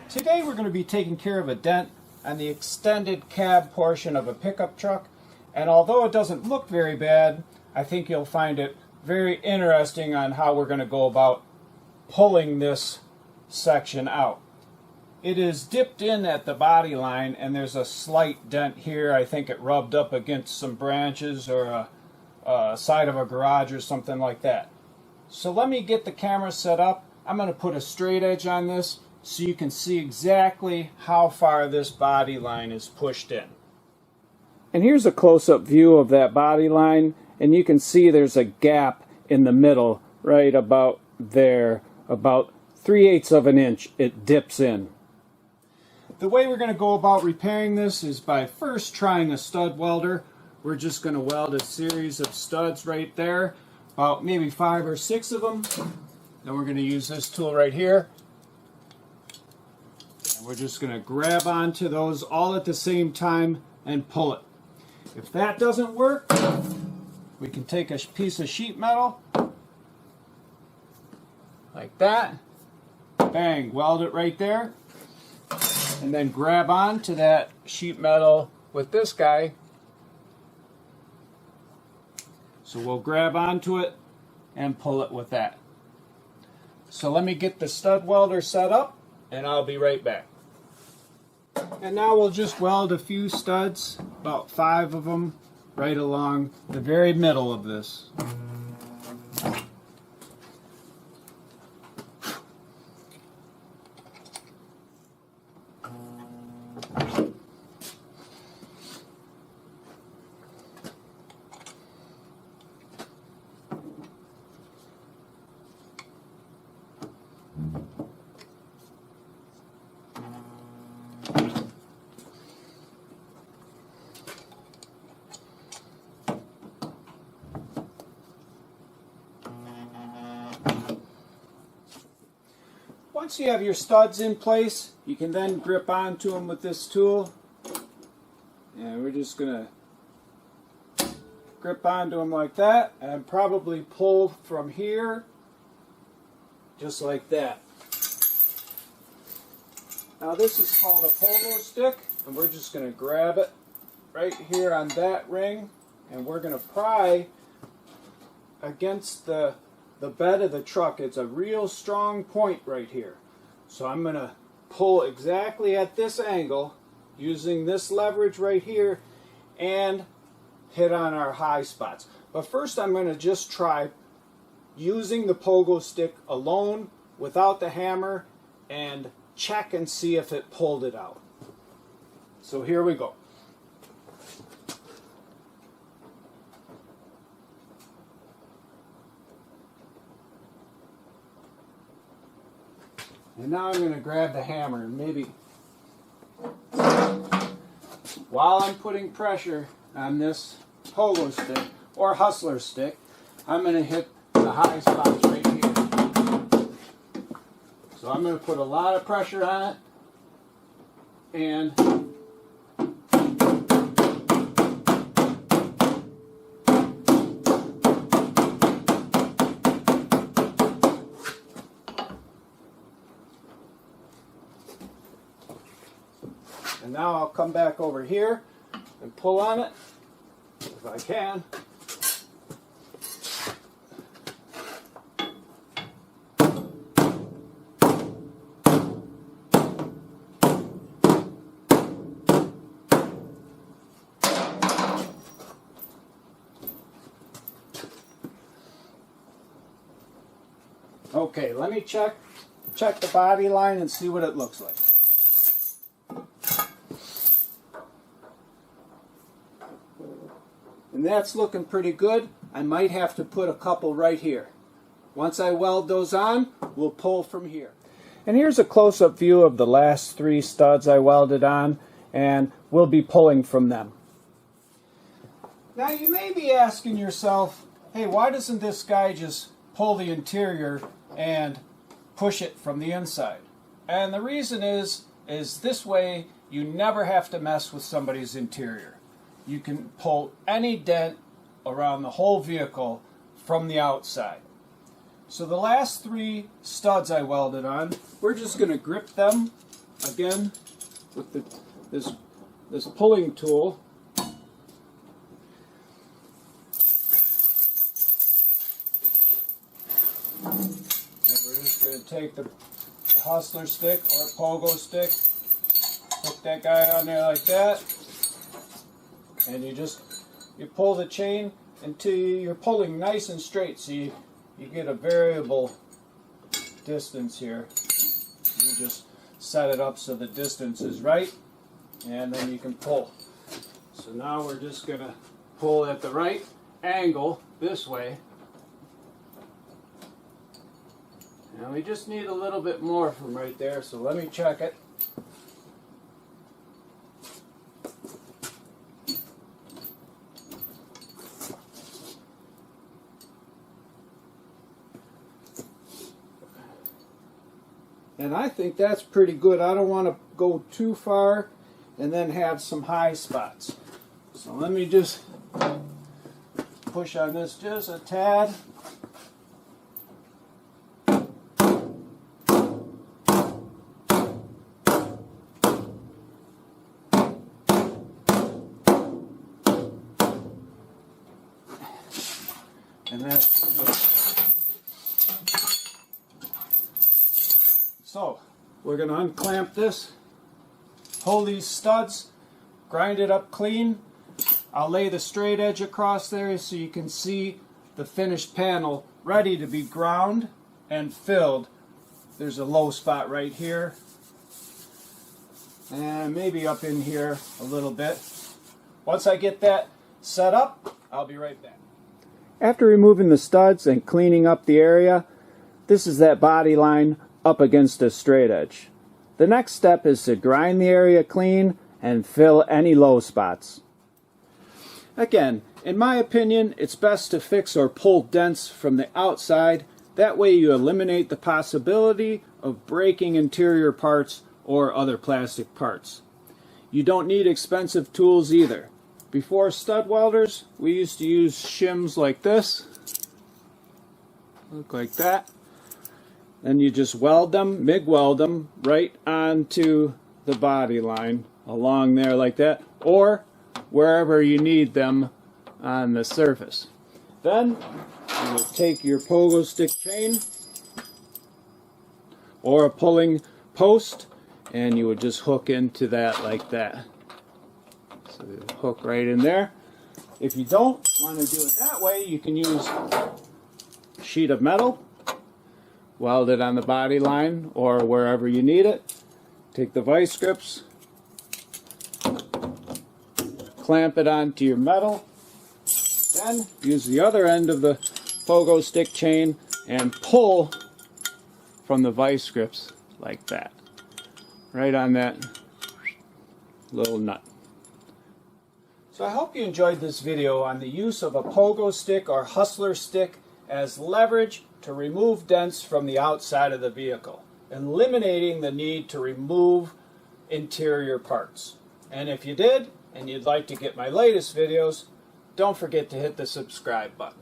Today we're going to be taking care of a dent on the extended cab portion of a pickup truck, and although it doesn't look very bad, I think you'll find it very interesting on how we're going to go about pulling this section out. It is dipped in at the body line, and there's a slight dent here. I think it rubbed up against some branches or a side of a garage or something like that. So let me get the camera set up. I'm going to put a straight edge on this so you can see exactly how far this body line is pushed in. And here's a close-up view of that body line, and you can see there's a gap in the middle right about there, about 3/8 of an inch it dips in. The way we're going to go about repairing this is by first trying a stud welder. We're just going to weld a series of studs right there, about maybe 5 or 6 of them. Then we're going to use this tool right here. And we're just going to grab onto those all at the same time and pull it. If that doesn't work, we can take a piece of sheet metal, like that, bang, weld it right there, and then grab onto that sheet metal with this guy. So we'll grab onto it and pull it with that. So let me get the stud welder set up, and I'll be right back. And now we'll just weld a few studs, about 5 of them, right along the very middle of this. Once you have your studs in place, you can then grip onto them with this tool. And we're just going to grip onto them like that and probably pull from here, just like that. Now this is called a pogo stick, and we're just going to grab it right here on that ring, and we're going to pry against the bed of the truck. It's a real strong point right here. So I'm going to pull exactly at this angle using this leverage right here and hit on our high spots. But first I'm going to just try using the pogo stick alone without the hammer and check and see if it pulled it out. So here we go. And now I'm going to grab the hammer and maybe, while I'm putting pressure on this pogo stick or hustler stick, I'm going to hit the high spots right here. So I'm going to put a lot of pressure on it, and now I'll come back over here and pull on it, if I can. Okay, let me check the body line and see what it looks like. And that's looking pretty good. I might have to put a couple right here. Once I weld those on, we'll pull from here. And here's a close-up view of the last 3 studs I welded on, and we'll be pulling from them. Now you may be asking yourself, hey, why doesn't this guy just pull the interior and push it from the inside? And the reason is this way you never have to mess with somebody's interior. You can pull any dent around the whole vehicle from the outside. So the last 3 studs I welded on, we're just going to grip them again with this pulling tool. And we're just going to take the hustler stick or pogo stick, hook that guy on there like that, and you pull the chain until you're pulling nice and straight, so you get a variable distance here. You just set it up so the distance is right, and then you can pull. So now we're just going to pull at the right angle this way. And we just need a little bit more from right there, so let me check it. And I think that's pretty good. I don't want to go too far and then have some high spots. So let me just push on this just a tad. And that's good. So we're going to unclamp this, pull these studs, grind it up clean. I'll lay the straight edge across there so you can see the finished panel ready to be ground and filled. There's a low spot right here, and maybe up in here a little bit. Once I get that set up, I'll be right back. After removing the studs and cleaning up the area, this is that body line up against a straight edge. The next step is to grind the area clean and fill any low spots. Again, in my opinion, it's best to fix or pull dents from the outside. That way you eliminate the possibility of breaking interior parts or other plastic parts. You don't need expensive tools either. Before stud welders, we used to use shims like this. Look like that. And you just weld them, MIG weld them right onto the body line along there like that, or wherever you need them on the surface. Then you will take your pogo stick chain or a pulling post, and you would just hook into that like that. So you hook right in there. If you don't want to do it that way, you can use a sheet of metal, weld it on the body line or wherever you need it. Take the vice grips, clamp it onto your metal, then use the other end of the pogo stick chain and pull from the vice grips like that, right on that little nut. So I hope you enjoyed this video on the use of a pogo stick or hustler stick as leverage to remove dents from the outside of the vehicle, eliminating the need to remove interior parts. And if you did, and you'd like to get my latest videos, don't forget to hit the subscribe button.